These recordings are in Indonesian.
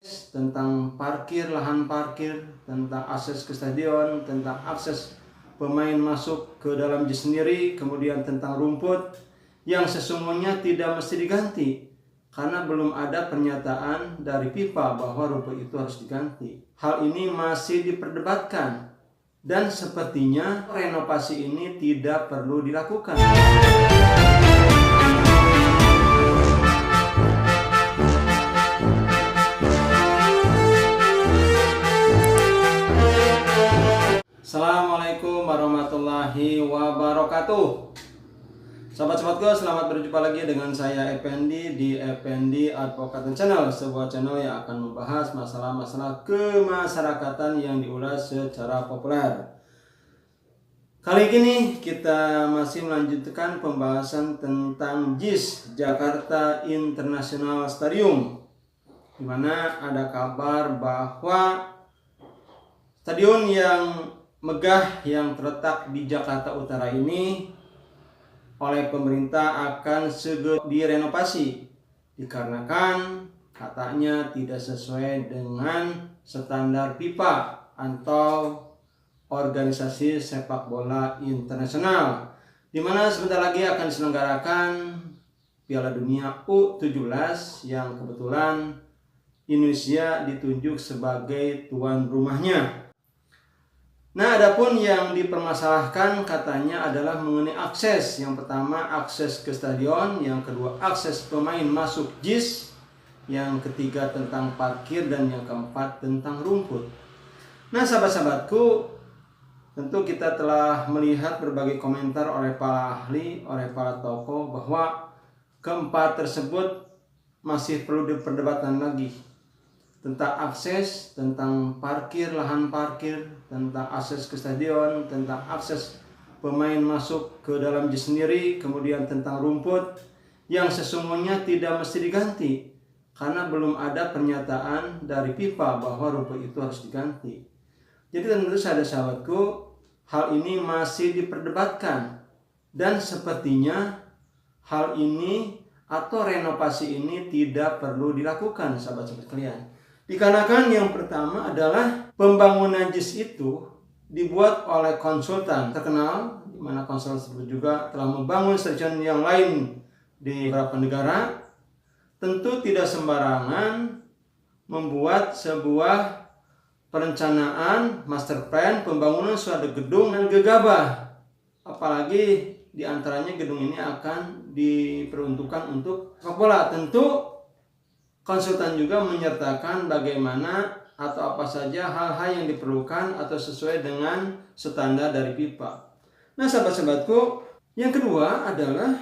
tentang parkir, lahan parkir, tentang akses ke stadion, tentang akses pemain masuk ke dalam JIS sendiri, kemudian tentang rumput yang sesungguhnya tidak mesti diganti karena belum ada pernyataan dari FIFA bahwa rumput itu harus diganti. Hal ini masih diperdebatkan dan sepertinya renovasi ini tidak perlu dilakukan. Assalamualaikum warahmatullahi wabarakatuh. Sahabat-sahabatku, selamat berjumpa lagi dengan saya Effendi di Effendi Advokat Channel, sebuah channel yang akan membahas masalah-masalah kemasyarakatan yang diulas secara populer. Kali ini kita masih melanjutkan pembahasan tentang JIS, Jakarta International Stadium, di mana ada kabar bahwa stadion yang megah yang terletak di Jakarta Utara ini oleh pemerintah akan segera direnovasi dikarenakan katanya tidak sesuai dengan standar FIFA atau organisasi sepak bola internasional, di mana sebentar lagi akan diselenggarakan Piala Dunia U17 yang kebetulan Indonesia ditunjuk sebagai tuan rumahnya. Nah, adapun yang dipermasalahkan katanya adalah mengenai akses. Yang pertama akses ke stadion, yang kedua akses pemain masuk JIS, yang ketiga tentang parkir, dan yang keempat tentang rumput. Nah, sahabat-sahabatku, tentu kita telah melihat berbagai komentar oleh para ahli, oleh para tokoh bahwa keempat tersebut masih perlu diperdebatkan lagi. Tentang akses, tentang parkir, lahan parkir, tentang akses ke stadion, tentang akses pemain masuk ke dalam JIS sendiri, kemudian tentang rumput yang sesungguhnya tidak mesti diganti karena belum ada pernyataan dari FIFA bahwa rumput itu harus diganti. Jadi tentu saja sahabatku, hal ini masih diperdebatkan dan sepertinya hal ini atau renovasi ini tidak perlu dilakukan, sahabat-sahabat kalian. Dikarenakan yang pertama adalah pembangunan JIS itu dibuat oleh konsultan terkenal, di mana konsultan tersebut juga telah membangun stadion yang lain di beberapa negara. Tentu tidak sembarangan membuat sebuah perencanaan master plan pembangunan suatu gedung dan gegabah, apalagi diantaranya gedung ini akan diperuntukkan untuk sepak bola. Tentu konsultan juga menyertakan bagaimana atau apa saja hal-hal yang diperlukan atau sesuai dengan standar dari FIFA. Nah, sahabat-sahabatku, yang kedua adalah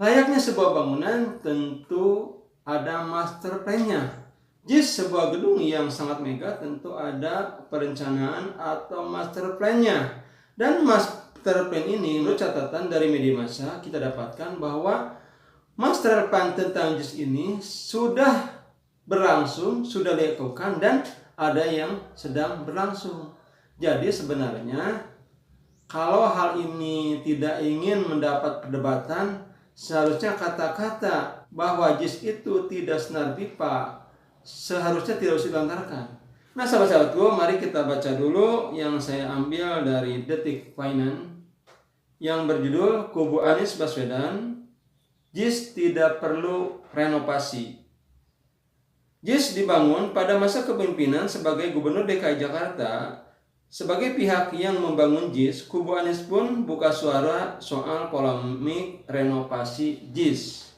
layaknya sebuah bangunan tentu ada master plan-nya. JIS sebuah gedung yang sangat megah tentu ada perencanaan atau master plan-nya. Dan master plan ini menurut catatan dari media massa kita dapatkan bahwa master plan tentang JIS ini sudah berlangsung, sudah dilakukan, dan ada yang sedang berlangsung. Jadi sebenarnya kalau hal ini tidak ingin mendapat perdebatan, seharusnya kata-kata bahwa JIS itu tidak standar FIFA seharusnya tidak usah dilontarkan. Nah, sahabat-sahabatku, mari kita baca dulu yang saya ambil dari Detik Finance yang berjudul Kubu Anies Baswedan, JIS tidak perlu renovasi. JIS dibangun pada masa kepemimpinan sebagai Gubernur DKI Jakarta. Sebagai pihak yang membangun JIS, Kubu Anies pun buka suara soal polemik renovasi JIS.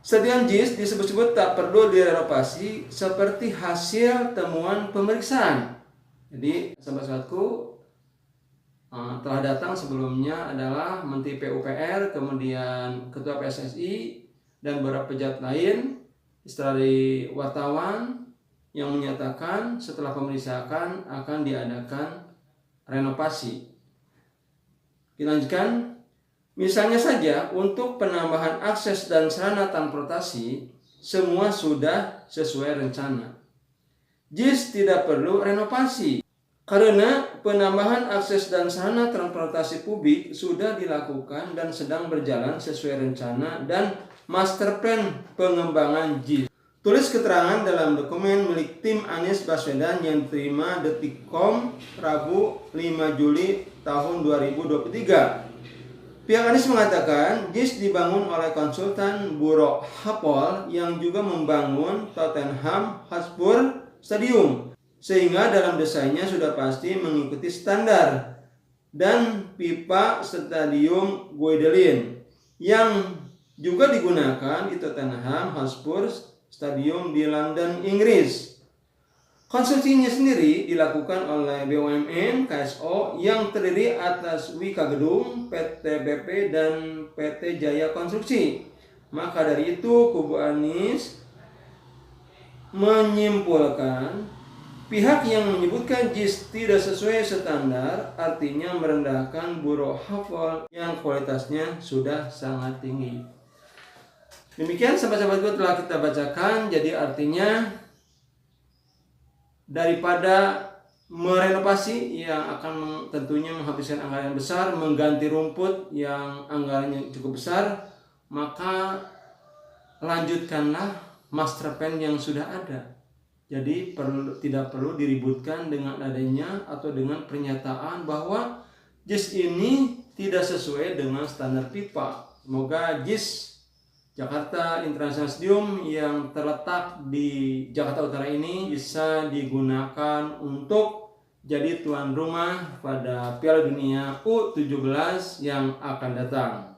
Stadion JIS disebut-sebut tak perlu direnovasi seperti hasil temuan pemeriksaan. Jadi, sahabat-sahabatku, telah datang sebelumnya adalah Menteri PUPR, kemudian Ketua PSSI, dan beberapa pejabat lain dari wartawan yang menyatakan setelah pemeriksaan akan diadakan renovasi. Dilanjutkan, misalnya saja untuk penambahan akses dan sarana transportasi, semua sudah sesuai rencana. JIS tidak perlu renovasi karena penambahan akses dan sarana transportasi publik sudah dilakukan dan sedang berjalan sesuai rencana dan master plan pengembangan JIS. Tulis keterangan dalam dokumen milik tim Anies Baswedan yang diterima Detik.com Rabu 5 Juli tahun 2023. Pihak Anies mengatakan JIS dibangun oleh konsultan Buro Hapol yang juga membangun Tottenham Hotspur Stadium, sehingga dalam desainnya sudah pasti mengikuti standar dan pipa Stadium Guidelin yang juga digunakan di Tottenham Hotspur Stadium di London, Inggris. Konstruksinya sendiri dilakukan oleh BUMN KSO yang terdiri atas Wika Gedung, PT BP, dan PT Jaya Konstruksi. Maka dari itu, kubu Anies menyimpulkan pihak yang menyebutkan JIS tidak sesuai standar artinya merendahkan Buro Hapol yang kualitasnya sudah sangat tinggi. Demikian sahabat-sahabatku telah kita bacakan. Jadi artinya daripada merenovasi yang akan tentunya menghabiskan anggaran yang besar, mengganti rumput yang anggarannya cukup besar, maka lanjutkanlah master plan yang sudah ada. Jadi tidak perlu diributkan dengan adanya atau dengan pernyataan bahwa JIS ini tidak sesuai dengan standar pipa. Semoga JIS Jakarta International Stadium yang terletak di Jakarta Utara ini bisa digunakan untuk jadi tuan rumah pada Piala Dunia U17 yang akan datang.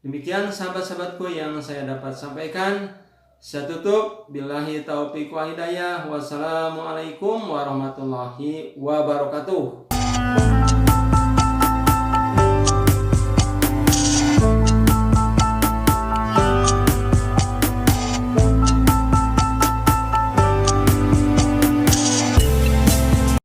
Demikian sahabat-sahabatku yang saya dapat sampaikan. Saya tutup. Billahi taufiq wal hidayah. Wassalamualaikum warahmatullahi wabarakatuh.